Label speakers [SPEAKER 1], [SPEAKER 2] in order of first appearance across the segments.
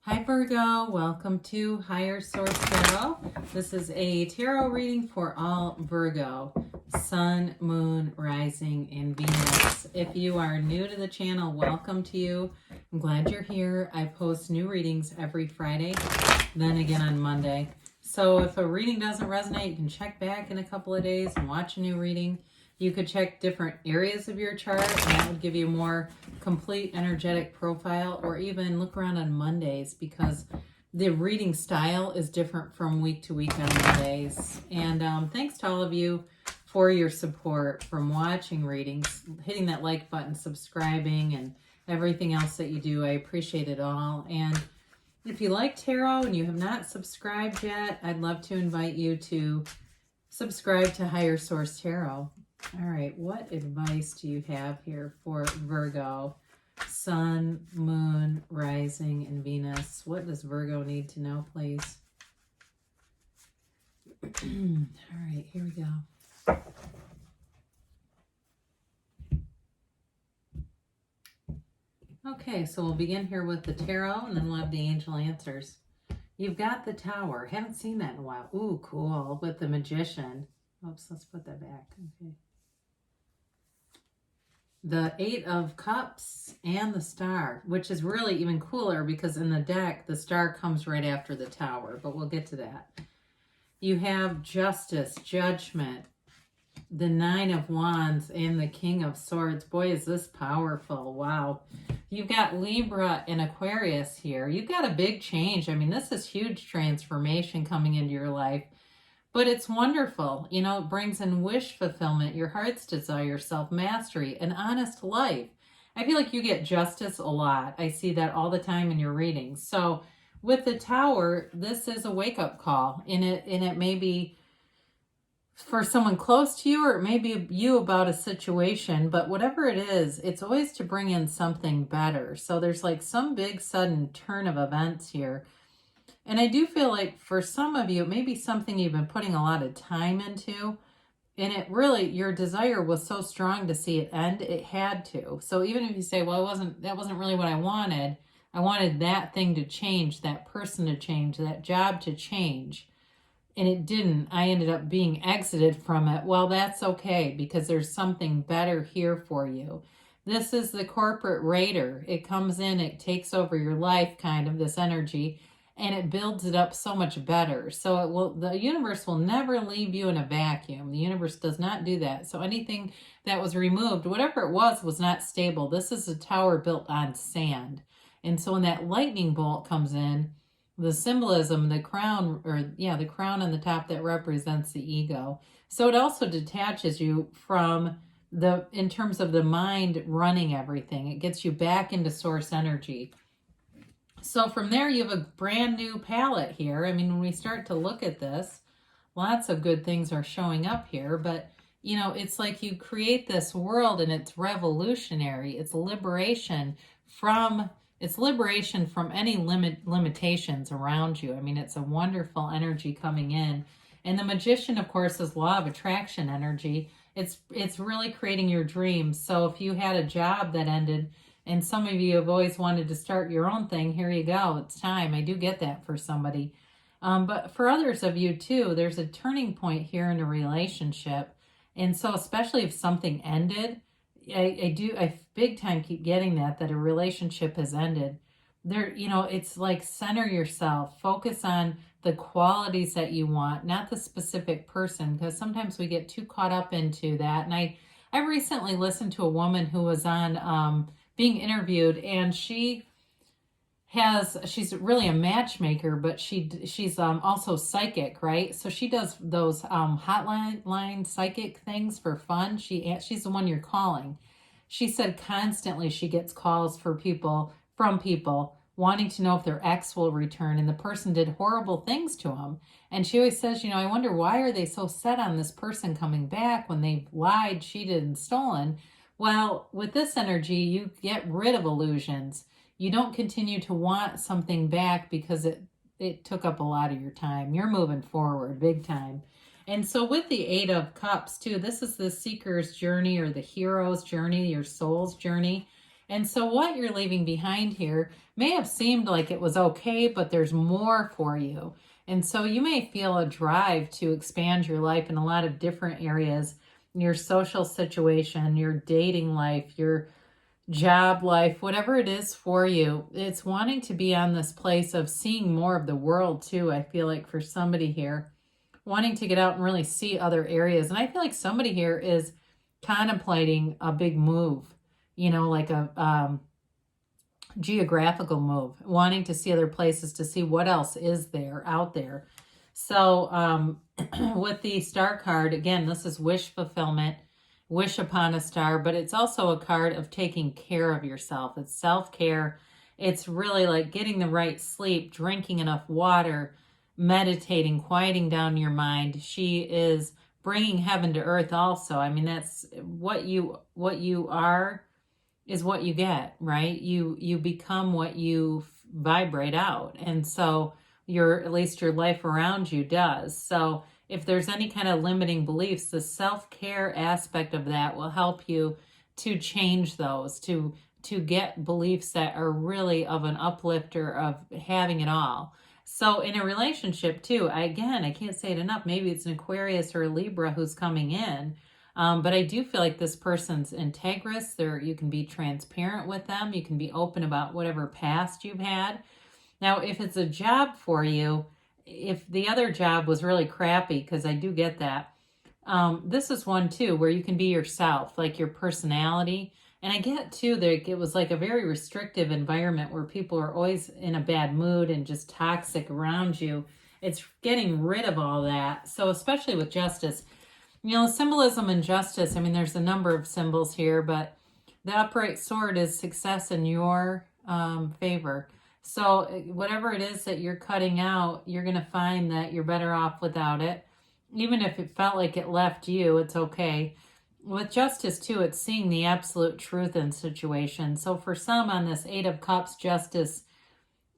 [SPEAKER 1] Hi Virgo, welcome to Higher Source Tarot. This is a tarot reading for all Virgo, Sun, Moon, Rising, and Venus. If you are new to the channel, welcome to you. I'm glad you're here. I post new readings every Friday, then again on Monday. So if a reading doesn't resonate, you can check back in a couple of days and watch a new reading. You could check different areas of your chart, and that would give you a more complete energetic profile, or even look around on Mondays because the reading style is different from week to week on Mondays. And thanks to all of you for your support from watching readings, hitting that like button, subscribing, and everything else that you do. I appreciate it all. And if you like tarot and you have not subscribed yet, I'd love to invite you to subscribe to Higher Source Tarot. All right, what advice do you have here for Virgo, Sun, Moon, Rising, and Venus? What does Virgo need to know, please? All right, here we go. Okay, so we'll begin here with the tarot, and then we'll have the angel answers. You've got the Tower. Haven't seen that in a while. Ooh, cool. With the Magician. Oops, let's put that back. Okay. The Eight of Cups and the Star, which is really even cooler because in the deck, the Star comes right after the Tower, but we'll get to that. You have Justice, Judgment, the Nine of Wands, and the King of Swords. Boy, is this powerful. Wow. You've got Libra and Aquarius here. You've got a big change. I mean, this is huge transformation coming into your life. But it's wonderful. You know, it brings in wish fulfillment, your heart's desire, self-mastery, an honest life. I feel like you get justice a lot. I see that all the time in your readings. So with the Tower, this is a wake-up call. And it may be for someone close to you, or it may be you about a situation. But whatever it is, it's always to bring in something better. So there's like some big sudden turn of events here. And I do feel like for some of you, it may be something you've been putting a lot of time into. And it really, your desire was so strong to see it end, it had to. So even if you say, well, that wasn't really what I wanted that thing to change, that person to change, that job to change. And it didn't. I ended up being exited from it. Well, that's okay because there's something better here for you. This is the corporate raider. It comes in, it takes over your life, kind of, this energy. And it builds it up so much better. So the universe will never leave you in a vacuum. The universe does not do that. So anything that was removed, whatever it was not stable. This is a tower built on sand. And so when that lightning bolt comes in, the symbolism, the crown, the crown on the top, that represents the ego. So it also detaches you from in terms of the mind running everything. It gets you back into source energy. So from there, you have a brand new palette here. I mean, when we start to look at this, lots of good things are showing up here. But, you know, it's like you create this world and it's revolutionary. It's liberation from any limitations around you. I mean, it's a wonderful energy coming in. And the Magician, of course, is law of attraction energy. It's really creating your dreams. So if you had a job that ended, and some of you have always wanted to start your own thing, here you go. It's time. I do get that for somebody. But for others of you too, there's a turning point here in a relationship. And so especially if something ended, I big time keep getting that a relationship has ended. There, you know, it's like center yourself, focus on the qualities that you want, not the specific person, because sometimes we get too caught up into that. And I recently listened to a woman who was on being interviewed, and she's really a matchmaker, but she's also psychic, right? So she does those hotline psychic things for fun. She's the one you're calling. She said constantly she gets calls from people wanting to know if their ex will return, and the person did horrible things to them. And she always says, you know, I wonder, why are they so set on this person coming back when they've lied, cheated, and stolen? Well, with this energy, you get rid of illusions. You don't continue to want something back because it took up a lot of your time. You're moving forward big time. And so with the Eight of Cups too, this is the seeker's journey, or the hero's journey, your soul's journey. And so what you're leaving behind here, may have seemed like it was okay, but there's more for you. And so you may feel a drive to expand your life in a lot of different areas, your social situation, your dating life, your job life, whatever it is for you. It's wanting to be on this place of seeing more of the world too, I feel like, for somebody here. Wanting to get out and really see other areas. And I feel like somebody here is contemplating a big move, like a geographical move, wanting to see other places to see what else is there out there. So with the star card, again, this is wish fulfillment, wish upon a star, but it's also a card of taking care of yourself. It's self-care. It's really like getting the right sleep, drinking enough water, meditating, quieting down your mind. She is bringing heaven to earth also. I mean, that's what you are is what you get, right? You become what you vibrate out. And so at least your life around you does. So if there's any kind of limiting beliefs, the self-care aspect of that will help you to change those, to get beliefs that are really of an uplifter of having it all. So in a relationship too, I can't say it enough. Maybe it's an Aquarius or a Libra who's coming in. But I do feel like this person's integrous. You can be transparent with them. You can be open about whatever past you've had. Now, if it's a job for you, if the other job was really crappy, because I do get that, this is one too where you can be yourself, like your personality. And I get too that it was like a very restrictive environment where people are always in a bad mood and just toxic around you. It's getting rid of all that. So especially with justice, symbolism and justice, I mean, there's a number of symbols here, but the upright sword is success in your favor. So whatever it is that you're cutting out, you're going to find that you're better off without it. Even if it felt like it left you, it's okay. With justice too, it's seeing the absolute truth in situations. So for some on this 8 of Cups justice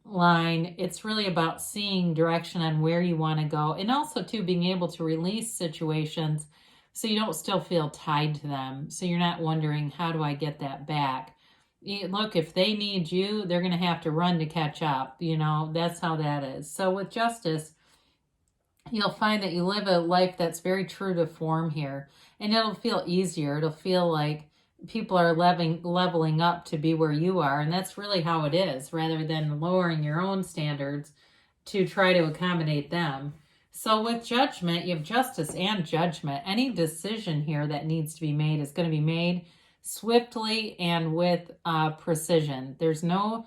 [SPEAKER 1] line, it's really about seeing direction on where you want to go, and also too being able to release situations so you don't still feel tied to them. So you're not wondering, how do I get that back? Look, if they need you, they're going to have to run to catch up. That's how that is. So with justice, you'll find that you live a life that's very true to form here, and it'll feel easier. It'll feel like people are leveling up to be where you are, and that's really how it is, rather than lowering your own standards to try to accommodate them. So with judgment, you have justice and judgment. Any decision here that needs to be made is going to be made swiftly and with precision. There's no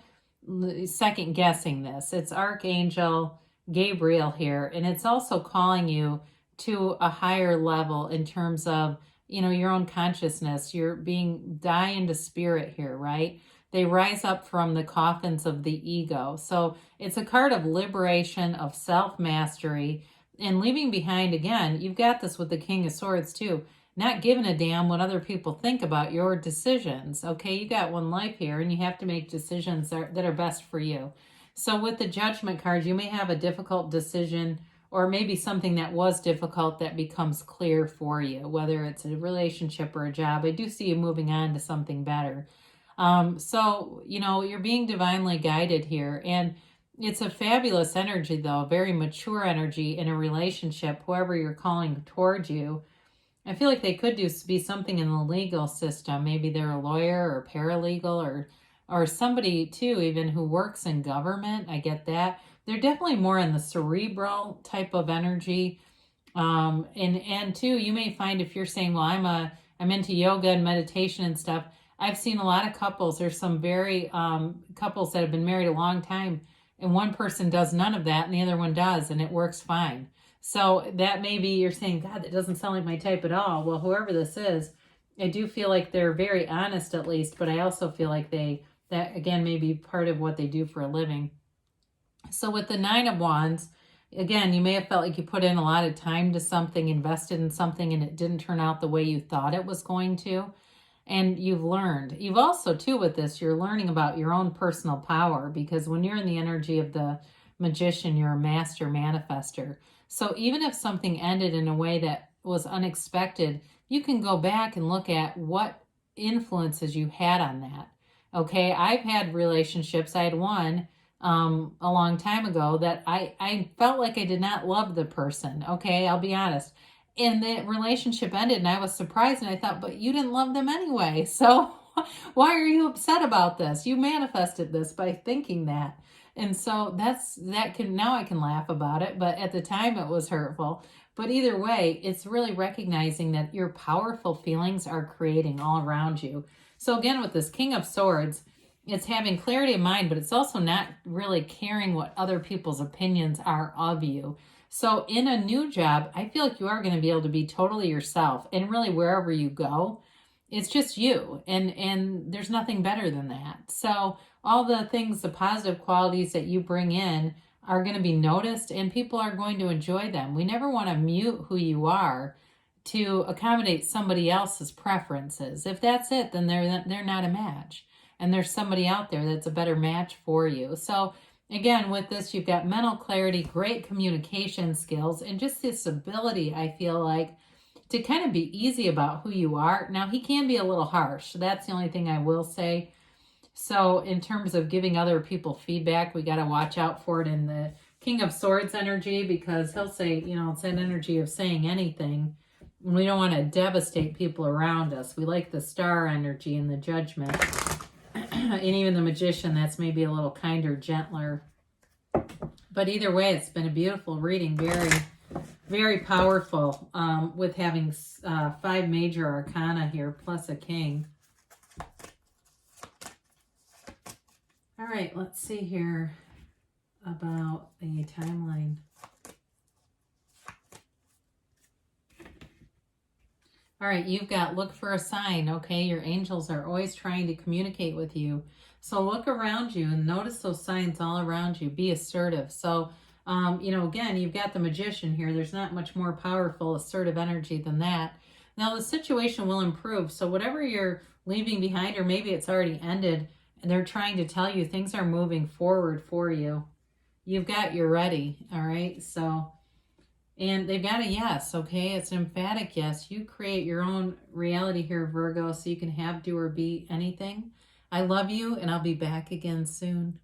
[SPEAKER 1] second guessing this. It's Archangel Gabriel here, and it's also calling you to a higher level in terms of your own consciousness. You're being die into spirit here, right? They rise up from the coffins of the ego. So it's a card of liberation, of self-mastery, and leaving behind, again, you've got this with the King of Swords too, not giving a damn what other people think about your decisions. Okay, you got one life here, and you have to make decisions that are best for you. So with the Judgment card, you may have a difficult decision, or maybe something that was difficult that becomes clear for you, whether it's a relationship or a job. I do see you moving on to something better. So, you're being divinely guided here. And it's a fabulous energy, though, very mature energy in a relationship, whoever you're calling toward you. I feel like they could be something in the legal system. Maybe they're a lawyer or paralegal or somebody, too, even who works in government. I get that. They're definitely more in the cerebral type of energy. And too, you may find if you're saying, well, I'm into yoga and meditation and stuff. I've seen a lot of couples. There's some very couples that have been married a long time, and one person does none of that and the other one does, and it works fine. So that may be, you're saying, God, that doesn't sound like my type at all. Well, whoever this is, I do feel like they're very honest at least, but I also feel like that again may be part of what they do for a living. So with the 9 of Wands, again, you may have felt like you put in a lot of time to something, invested in something, and it didn't turn out the way you thought it was going to. And you've learned. You've also, too, with this, you're learning about your own personal power, because when you're in the energy of the Magician, you're a master manifester. So even if something ended in a way that was unexpected, you can go back and look at what influences you had on that. Okay, I've had relationships. I had one a long time ago that I felt like I did not love the person. Okay, I'll be honest. And the relationship ended and I was surprised and I thought, but you didn't love them anyway. So why are you upset about this? You manifested this by thinking that. And so now I can laugh about it, but at the time it was hurtful. But either way, it's really recognizing that your powerful feelings are creating all around you. So again, with this King of Swords, it's having clarity of mind, but it's also not really caring what other people's opinions are of you. So in a new job, I feel like you are going to be able to be totally yourself, and really wherever you go, it's just you, and there's nothing better than that. So all the things, the positive qualities that you bring in are going to be noticed, and people are going to enjoy them. We never want to mute who you are to accommodate somebody else's preferences. If that's it, then they're not a match, and there's somebody out there that's a better match for you. So again, with this, you've got mental clarity, great communication skills, and just this ability, I feel like, to kind of be easy about who you are. Now, he can be a little harsh. That's the only thing I will say. So in terms of giving other people feedback, we got to watch out for it in the King of Swords energy, because he'll say, it's that energy of saying anything. We don't want to devastate people around us. We like the Star energy and the Judgment. And even the Magician, that's maybe a little kinder, gentler. But either way, it's been a beautiful reading. Very, very powerful, with having 5 major arcana here, plus a king. All right, let's see here about the timeline. All right, you've got look for a sign, okay? Your angels are always trying to communicate with you. So look around you and notice those signs all around you. Be assertive. So, again, you've got the Magician here. There's not much more powerful, assertive energy than that. Now, the situation will improve. So whatever you're leaving behind, or maybe it's already ended, and they're trying to tell you things are moving forward for you. You've got your ready, all right? So, and they've got a yes, okay? It's an emphatic yes. You create your own reality here, Virgo, so you can have, do, or be anything. I love you, and I'll be back again soon.